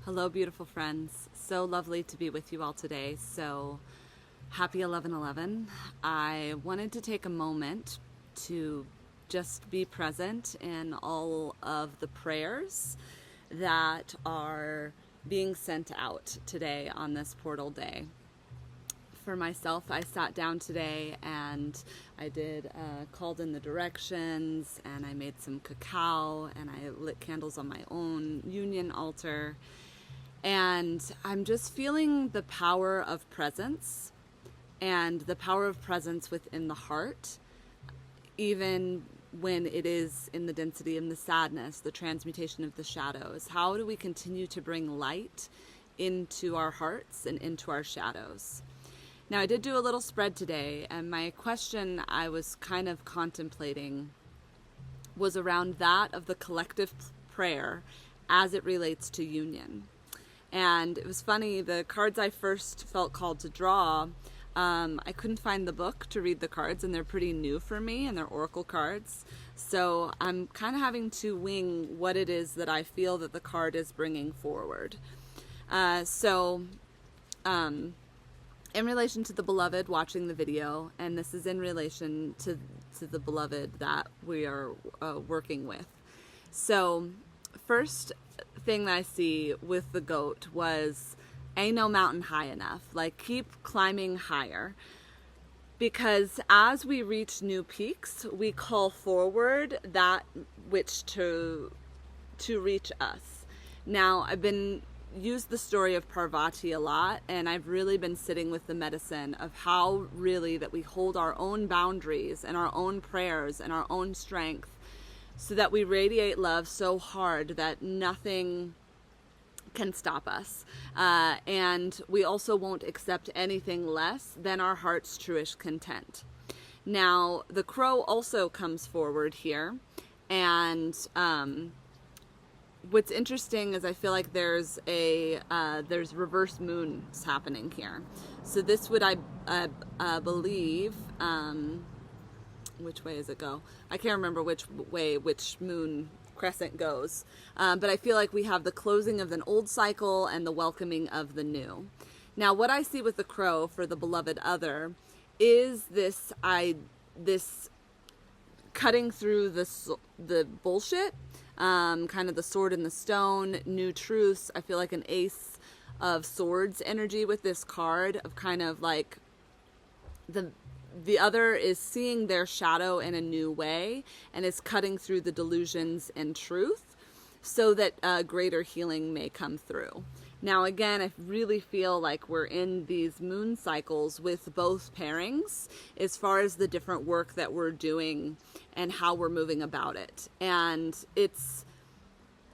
Hello, beautiful friends. So lovely to be with you all today. So happy 11/11. I wanted to take a moment to just be present in all of the prayers that are being sent out today on this portal day. For myself, I sat down today and I called in the directions, and I made some cacao, and I lit candles on my own union altar. And I'm just feeling the power of presence and the power of presence within the heart, even when it is in the density and the sadness, the transmutation of the shadows. How do we continue to bring light into our hearts and into our shadows? Now, I did do a little spread today, and my question I was kind of contemplating was around that of the collective prayer as it relates to union. And it was funny, the cards I first felt called to draw, I couldn't find the book to read the cards, and they're pretty new for me, and they're oracle cards. So I'm kind of having to wing what it is that I feel that the card is bringing forward. In relation to the beloved watching the video, and this is in relation to the beloved that we are working with. So first thing that I see with the goat was, ain't no mountain high enough. Like, keep climbing higher, because as we reach new peaks, we call forward that which to reach us. Now, I've been used the story of Parvati a lot, and I've really been sitting with the medicine of how really that we hold our own boundaries and our own prayers and our own strength, so that we radiate love so hard that nothing can stop us. And we also won't accept anything less than our heart's truest content. Now, the crow also comes forward here. And what's interesting is I feel like there's reverse moons happening here. So this would, I believe, which way does it go? I can't remember which moon crescent goes. But I feel like we have the closing of an old cycle and the welcoming of the new. Now, what I see with the crow for the beloved other is this cutting through the bullshit, kind of the sword and the stone, new truths. I feel like an ace of swords energy with this card, of kind of like the other is seeing their shadow in a new way and is cutting through the delusions and truth so that greater healing may come through. Now, again, I really feel like we're in these moon cycles with both pairings as far as the different work that we're doing and how we're moving about it. And it's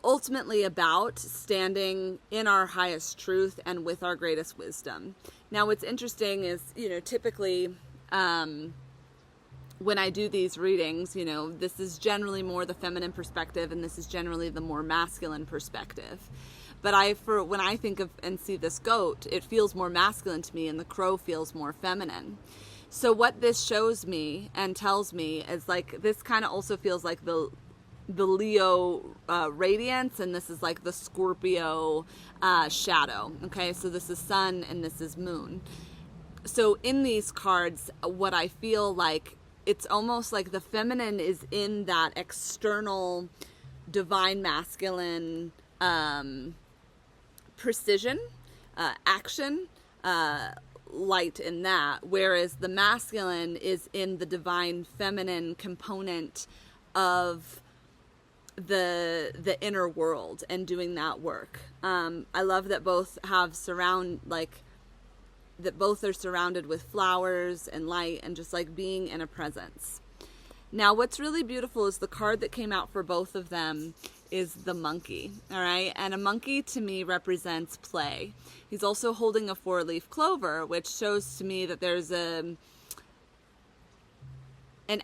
ultimately about standing in our highest truth and with our greatest wisdom. Now, what's interesting is, typically when I do these readings, this is generally more the feminine perspective, and this is generally the more masculine perspective. But when I think of and see this goat, it feels more masculine to me, and the crow feels more feminine. So what this shows me and tells me is, like, this kind of also feels like the Leo radiance, and this is like the Scorpio shadow. Okay, so this is sun and this is moon. So in these cards, what I feel like, it's almost like the feminine is in that external divine masculine precision, action, light in that, whereas the masculine is in the divine feminine component of the inner world and doing that work. I love that both have that both are surrounded with flowers and light and just like being in a presence. Now, what's really beautiful is the card that came out for both of them is the monkey, all right? And a monkey to me represents play. He's also holding a 4-leaf clover, which shows to me that there's an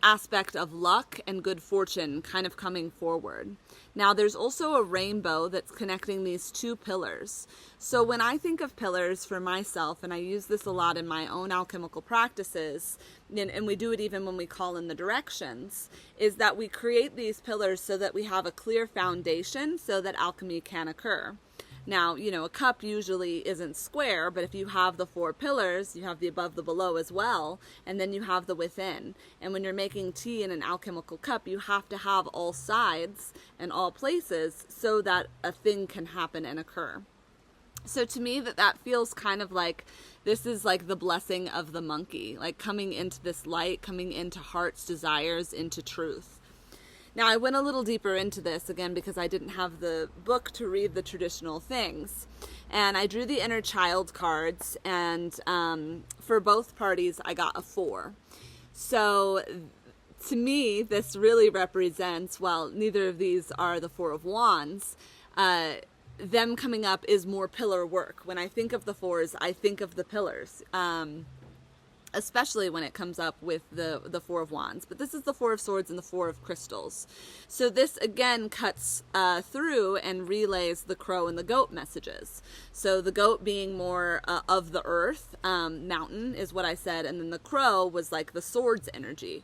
aspect of luck and good fortune kind of coming forward. Now, there's also a rainbow that's connecting these two pillars. So when I think of pillars for myself, and I use this a lot in my own alchemical practices, and we do it even when we call in the directions, is that we create these pillars so that we have a clear foundation so that alchemy can occur. Now, you know, a cup usually isn't square, but if you have the 4 pillars, you have the above, the below as well, and then you have the within. And when you're making tea in an alchemical cup, you have to have all sides and all places so that a thing can happen and occur. So to me, that feels kind of like, this is like the blessing of the monkey, like coming into this light, coming into heart's desires, into truth. Now, I went a little deeper into this, again, because I didn't have the book to read the traditional things. And I drew the inner child cards, and for both parties, I got a 4. So to me, this really represents, well, neither of these are the 4 of Wands, them coming up is more pillar work. When I think of the 4s, I think of the pillars, especially when it comes up with the 4 of Wands. But this is the 4 of Swords and the 4 of Crystals. So this, again, cuts through and relays the crow and the goat messages. So the goat being more of the earth, mountain is what I said, and then the crow was like the swords energy.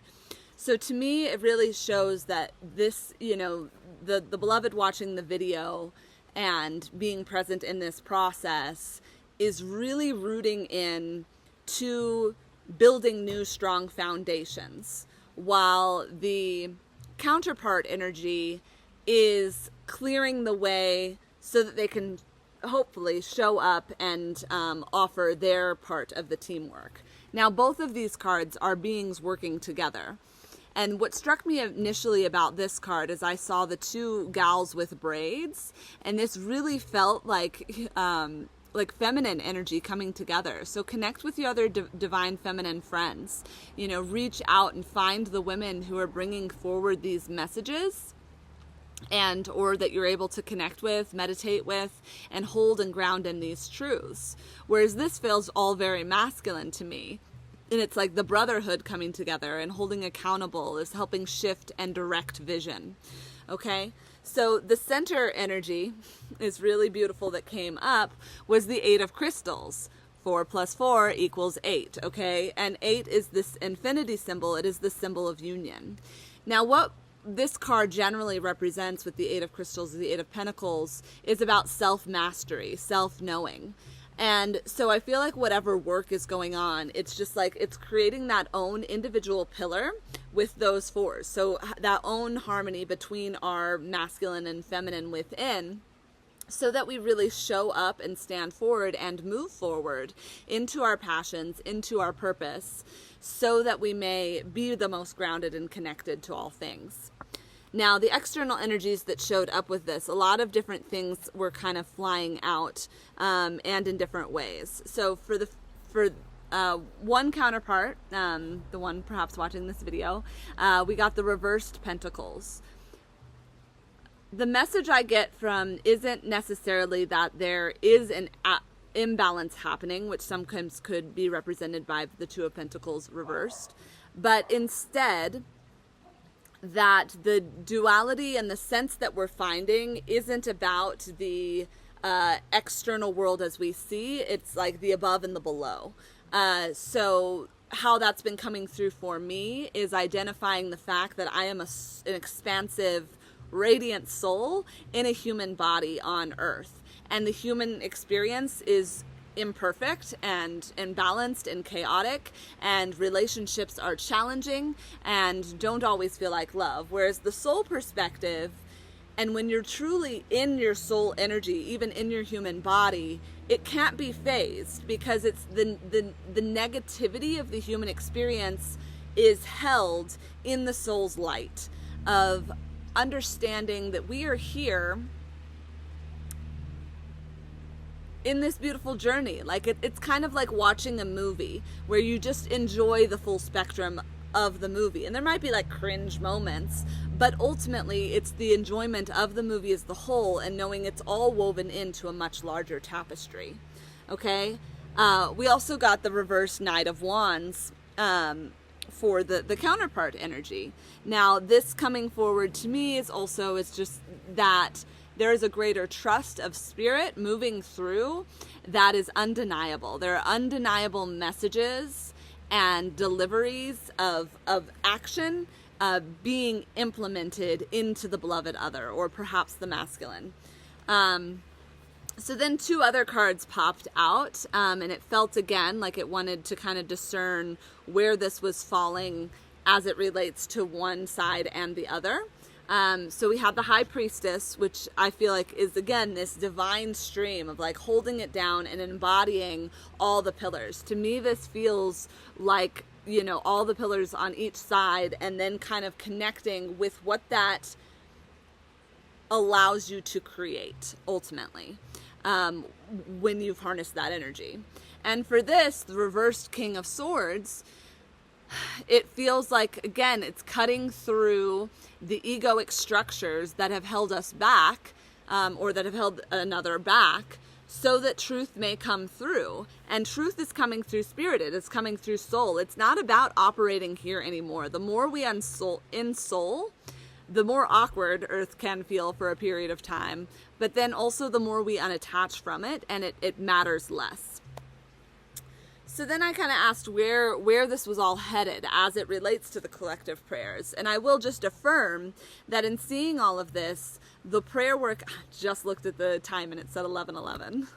So to me, it really shows that this, you know, the beloved watching the video and being present in this process is really rooting in to building new strong foundations, while the counterpart energy is clearing the way so that they can hopefully show up and offer their part of the teamwork. Now, both of these cards are beings working together. And what struck me initially about this card is I saw the 2 gals with braids, and this really felt like feminine energy coming together. So connect with your other divine feminine friends. You know, reach out and find the women who are bringing forward these messages, and or that you're able to connect with, meditate with, and hold and ground in these truths. Whereas this feels all very masculine to me. And it's like the brotherhood coming together and holding accountable is helping shift and direct vision. Okay? So the center energy is really beautiful that came up was the 8 of Crystals. 4 plus 4 equals 8, okay? And 8 is this infinity symbol. It is the symbol of union. Now, what this card generally represents with the 8 of Crystals, the 8 of Pentacles, is about self-mastery, self-knowing. And so I feel like whatever work is going on, it's just like it's creating that own individual pillar with those 4s. So that own harmony between our masculine and feminine within, so that we really show up and stand forward and move forward into our passions, into our purpose, so that we may be the most grounded and connected to all things. Now, the external energies that showed up with this, a lot of different things were kind of flying out, and in different ways. So for one counterpart, the one perhaps watching this video, we got the reversed pentacles. The message I get from isn't necessarily that there is an imbalance happening, which sometimes could be represented by the 2 of Pentacles reversed, but instead that the duality and the sense that we're finding isn't about the external world as we see. It's like the above and the below. So how that's been coming through for me is identifying the fact that I am an expansive, radiant soul in a human body on earth. And the human experience is imperfect and imbalanced and chaotic, and relationships are challenging and don't always feel like love. Whereas the soul perspective, and when you're truly in your soul energy, even in your human body, it can't be phased, because it's the negativity of the human experience is held in the soul's light of understanding that we are here in this beautiful journey. Like it's kind of like watching a movie where you just enjoy the full spectrum of the movie. And there might be like cringe moments, but ultimately it's the enjoyment of the movie as the whole, and knowing it's all woven into a much larger tapestry. Okay? We also got the reverse Knight of Wands for the counterpart energy. Now, this coming forward to me is also, it's just that there is a greater trust of spirit moving through that is undeniable. There are undeniable messages and deliveries of action being implemented into the beloved other, or perhaps the masculine. So then 2 other cards popped out, and it felt again like it wanted to kind of discern where this was falling as it relates to one side and the other. So we had the High Priestess, which I feel like is, again, this divine stream of like holding it down and embodying all the pillars. To me, this feels like, you know, all the pillars on each side, and then kind of connecting with what that allows you to create ultimately, when you've harnessed that energy. And for this, the reversed King of Swords, it feels like, again, it's cutting through the egoic structures that have held us back, or that have held another back, so that truth may come through. And truth is coming through spirit. It's coming through soul. It's not about operating here anymore. The more we in soul, the more awkward Earth can feel for a period of time, but then also the more we unattach from it, and it matters less. So then I kind of asked where this was all headed as it relates to the collective prayers. And I will just affirm that in seeing all of this, the prayer work, I just looked at the time and it said 11:11.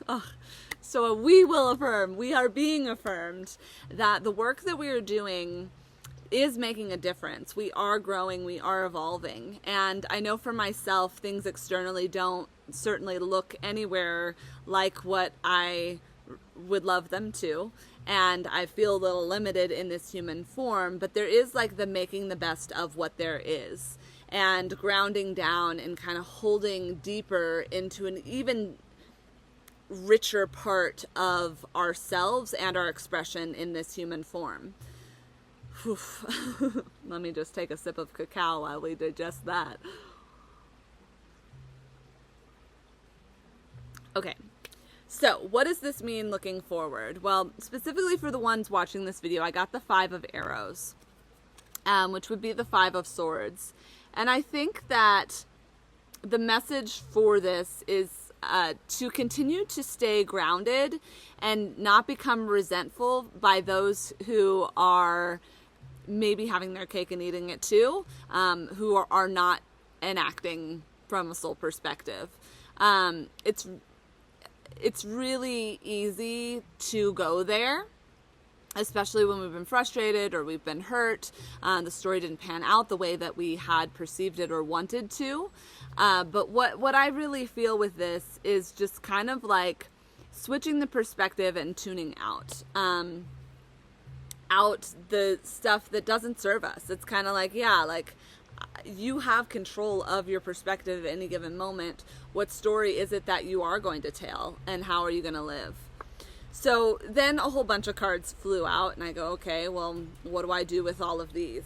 So we will affirm, we are being affirmed that the work that we are doing is making a difference. We are growing, we are evolving. And I know for myself, things externally don't certainly look anywhere like what I would love them to. And I feel a little limited in this human form, but there is like the making the best of what there is, and grounding down and kind of holding deeper into an even richer part of ourselves and our expression in this human form. Let me just take a sip of cacao while we digest that. Okay, so what does this mean looking forward? Well, specifically for the ones watching this video, I got the 5 of Arrows, which would be the 5 of Swords. And I think that the message for this is to continue to stay grounded and not become resentful by those who are maybe having their cake and eating it too, who are not enacting from a soul perspective. It's really easy to go there, especially when we've been frustrated or we've been hurt. The story didn't pan out the way that we had perceived it or wanted to. But what I really feel with this is just kind of like switching the perspective and tuning out. Out the stuff that doesn't serve us. It's kind of like, yeah, like you have control of your perspective at any given moment. What story is it that you are going to tell, and how are you going to live? So then a whole bunch of cards flew out, and I go, okay, well, what do I do with all of these?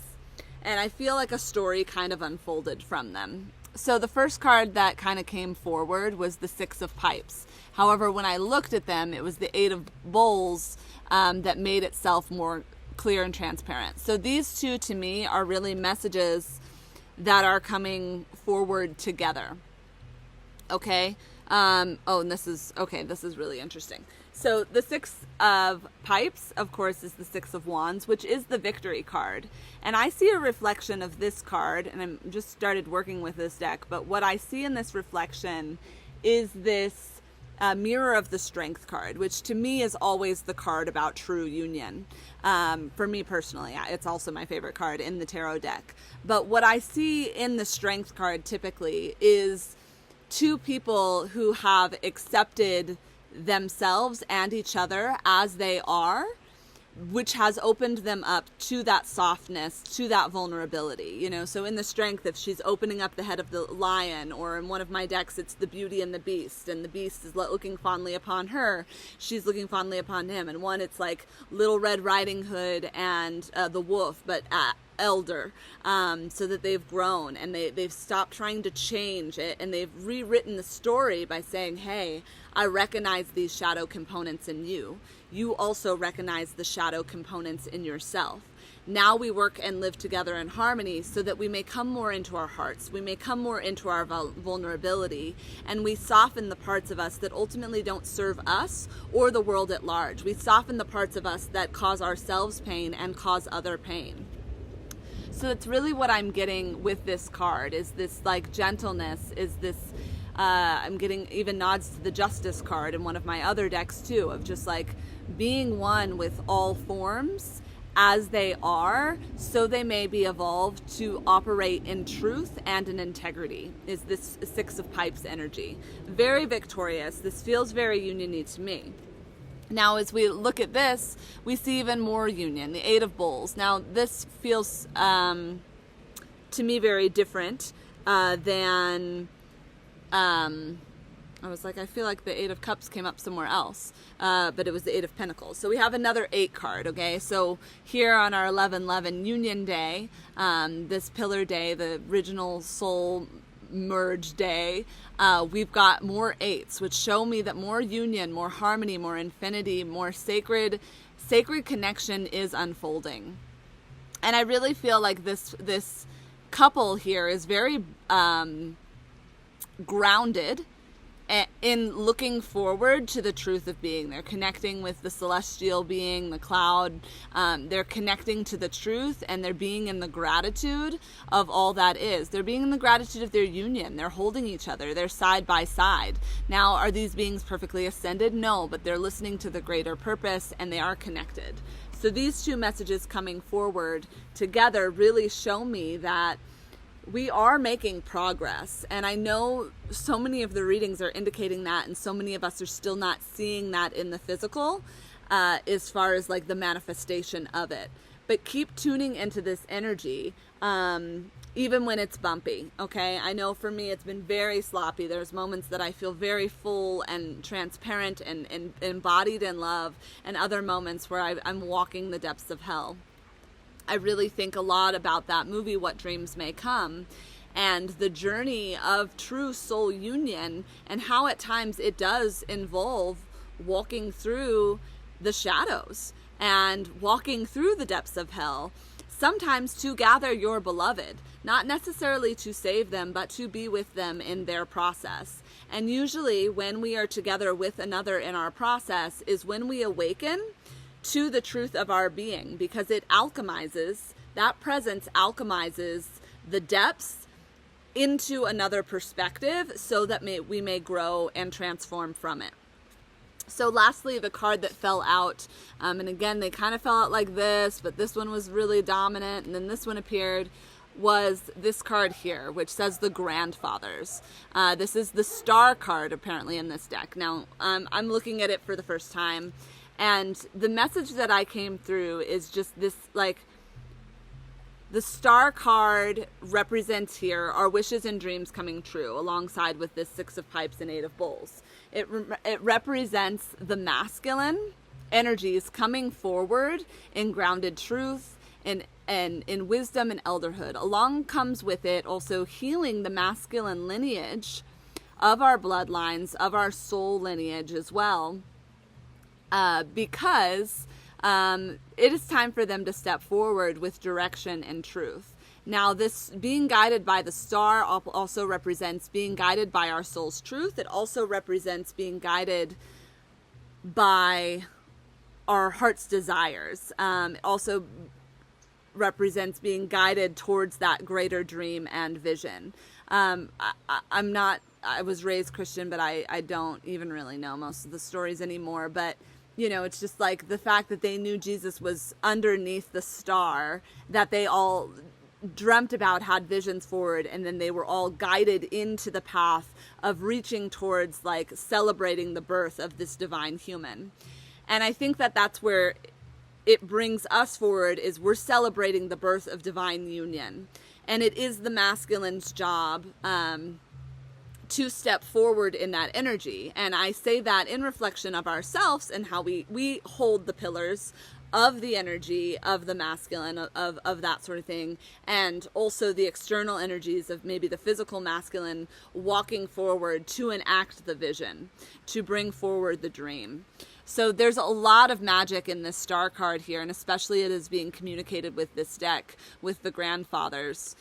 And I feel like a story kind of unfolded from them. So the first card that kind of came forward was the 6 of Pipes. However, when I looked at them, it was the 8 of Bowls that made itself more clear and transparent. So these two to me are really messages that are coming forward together. Okay. And this is really interesting. So the 6 of Pipes, of course, is the 6 of Wands, which is the victory card. And I see a reflection of this card, and I'm just started working with this deck, but what I see in this reflection is this mirror of the Strength card, which to me is always the card about true union. For me personally, it's also my favorite card in the tarot deck. But what I see in the Strength card typically is 2 people who have accepted themselves and each other as they are, which has opened them up to that softness, to that vulnerability, you know. So in the Strength, if she's opening up the head of the lion, or in one of my decks, it's the Beauty and the Beast, and the Beast is looking fondly upon her, she's looking fondly upon him. And one, it's like Little Red Riding Hood and the wolf, but elder, so that they've grown and they've stopped trying to change it, and they've rewritten the story by saying, hey, I recognize these shadow components in you. You also recognize the shadow components in yourself. Now we work and live together in harmony so that we may come more into our hearts. We may come more into our vulnerability, and we soften the parts of us that ultimately don't serve us or the world at large. We soften the parts of us that cause ourselves pain and cause other pain. So that's really what I'm getting with this card, is this like gentleness, is this I'm getting even nods to the Justice card in one of my other decks too, of just like being one with all forms as they are, so they may be evolved to operate in truth and in integrity, is this Six of Pipes energy. Very victorious. This feels very union-y to me. Now, as we look at this, we see even more union, the Eight of Bowls. Now, this feels to me very different than... I was like, I feel like the Eight of Cups came up somewhere else, but it was the Eight of Pentacles. So we have another 8 card, okay? So here on our 11/11 Union Day, this Pillar Day, the original soul merge day, we've got more 8s, which show me that more union, more harmony, more infinity, more sacred connection is unfolding. And I really feel like this couple here is very grounded in looking forward to the truth of being. They're connecting with the celestial being, the cloud. They're connecting to the truth, and they're being in the gratitude of all that is. They're being in the gratitude of their union. They're holding each other. They're side by side. Now, are these beings perfectly ascended? No, but they're listening to the greater purpose, and they are connected. So these two messages coming forward together really show me that we are making progress, and I know so many of the readings are indicating that, and so many of us are still not seeing that in the physical, as far as like the manifestation of it. But keep tuning into this energy, even when it's bumpy, okay? I know for me it's been very sloppy. There's moments that I feel very full and transparent and embodied in love, and other moments where I'm walking the depths of hell. I really think a lot about that movie, What Dreams May Come, and the journey of true soul union, and how at times it does involve walking through the shadows and walking through the depths of hell, sometimes to gather your beloved, not necessarily to save them, but to be with them in their process. And usually when we are together with another in our process is when we awaken to the truth of our being, because it alchemizes, that presence alchemizes the depths into another perspective, so that we may grow and transform from it. So lastly, the card that fell out, and again, they kind of fell out like this, but this one was really dominant, and then this one appeared, was this card here, which says the Grandfathers. This is the Star card, apparently, in this deck. Now, I'm looking at it for the first time, and the message that I came through is just this, like, the Star card represents here our wishes and dreams coming true, alongside with this Six of Pipes and Eight of Bowls. It represents the masculine energies coming forward in grounded truth and in wisdom and elderhood. Along comes with it also healing the masculine lineage of our bloodlines, of our soul lineage as well. Because it is time for them to step forward with direction and truth. Now, this being guided by the star also represents being guided by our soul's truth. It also represents being guided by our heart's desires. It also represents being guided towards that greater dream and vision. I was raised Christian, but I don't even really know most of the stories anymore. But you know, it's just like the fact that they knew Jesus was underneath the star, that they all dreamt about, had visions forward, and then they were all guided into the path of reaching towards, like, celebrating the birth of this divine human. And I think that that's where it brings us forward, is we're celebrating the birth of divine union. And it is the masculine's job to step forward in that energy. And I say that in reflection of ourselves and how we hold the pillars of the energy of the masculine, of that sort of thing, and also the external energies of maybe the physical masculine walking forward to enact the vision, to bring forward the dream. So there's a lot of magic in this star card here, and especially it is being communicated with this deck, with the Grandfathers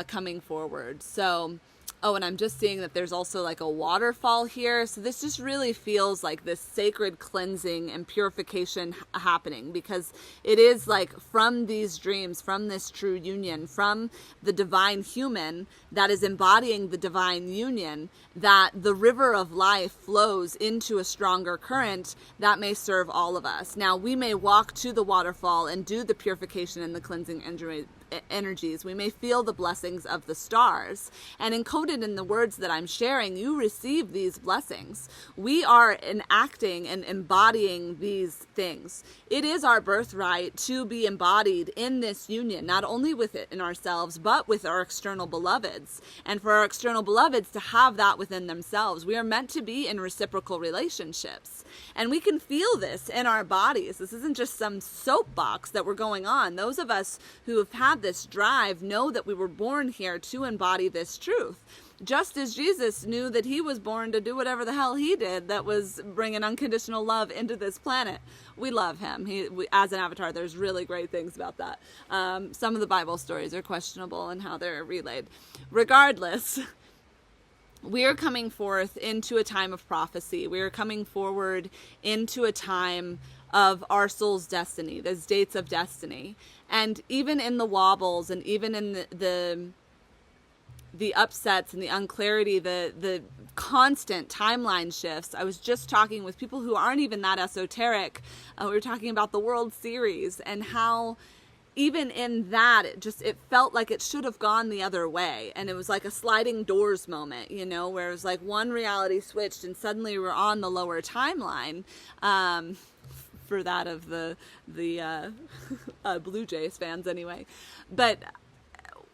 coming forward. So Oh, and I'm just seeing that there's also like a waterfall here. So this just really feels like this sacred cleansing and purification happening, because it is like from these dreams, from this true union, from the divine human that is embodying the divine union, that the river of life flows into a stronger current that may serve all of us. Now, we may walk to the waterfall and do the purification and the cleansing energies. We may feel the blessings of the stars, and encoded in the words that I'm sharing, you receive these blessings. We are enacting and embodying these things. It is our birthright to be embodied in this union, not only with it in ourselves, but with our external beloveds, and for our external beloveds to have that within themselves. We are meant to be in reciprocal relationships, and we can feel this in our bodies. This isn't just some soapbox that we're going on. Those of us who have had this drive know that we were born here to embody this truth. Just as Jesus knew that he was born to do whatever the hell he did, that was bringing unconditional love into this planet. We love him. As an avatar, there's really great things about that. Some of the Bible stories are questionable in how they're relayed. Regardless, we are coming forth into a time of prophecy. We are coming forward into a time of our soul's destiny, those dates of destiny. And even in the wobbles, and even in the upsets and the unclarity, the constant timeline shifts. I was just talking with people who aren't even that esoteric. We were talking about the World Series and how even in that, it felt like it should have gone the other way. And it was like a sliding doors moment, where it was like one reality switched and suddenly we're on the lower timeline. For that of the Blue Jays fans anyway. But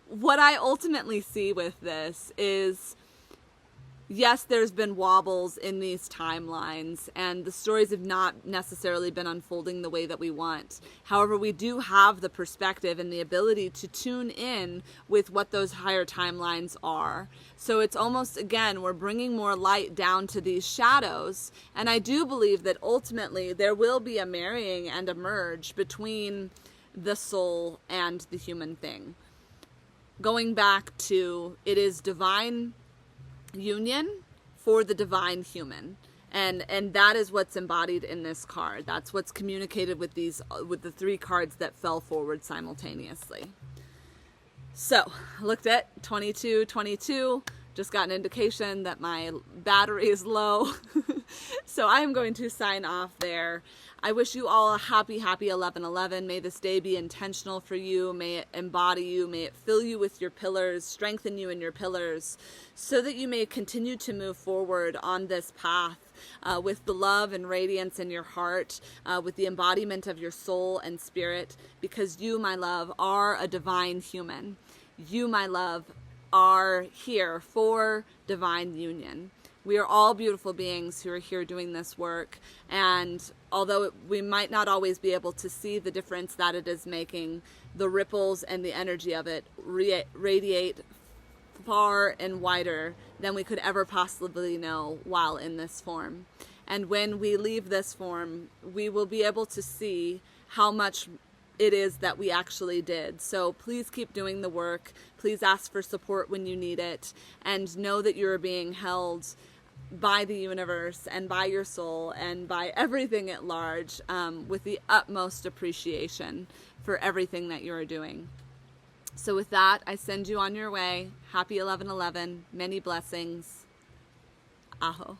what I ultimately see with this is, yes, there's been wobbles in these timelines, and the stories have not necessarily been unfolding the way that we want. However, we do have the perspective and the ability to tune in with what those higher timelines are. So it's almost, again, we're bringing more light down to these shadows. And I do believe that ultimately there will be a marrying and a merge between the soul and the human thing. Going back to, it is divine union for the divine human, and that is what's embodied in this card. That's what's communicated with the three cards that fell forward simultaneously. So I looked at 2222, just got an indication that my battery is low. So I am going to sign off there. I wish you all a happy 11/11. May this day be intentional for you. May it embody you. May it fill you with your pillars, strengthen you in your pillars, so that you may continue to move forward on this path with the love and radiance in your heart, with the embodiment of your soul and spirit, because you, my love, are a divine human. You, my love, are here for divine union. We are all beautiful beings who are here doing this work, and although we might not always be able to see the difference that it is making, the ripples and the energy of it radiate far and wider than we could ever possibly know while in this form. And when we leave this form, we will be able to see how much it is that we actually did. So please keep doing the work. Please ask for support when you need it, and know that you're being held by the universe and by your soul and by everything at large, with the utmost appreciation for everything that you're doing. So with that, I send you on your way. Happy 11/11. Many blessings. Aho.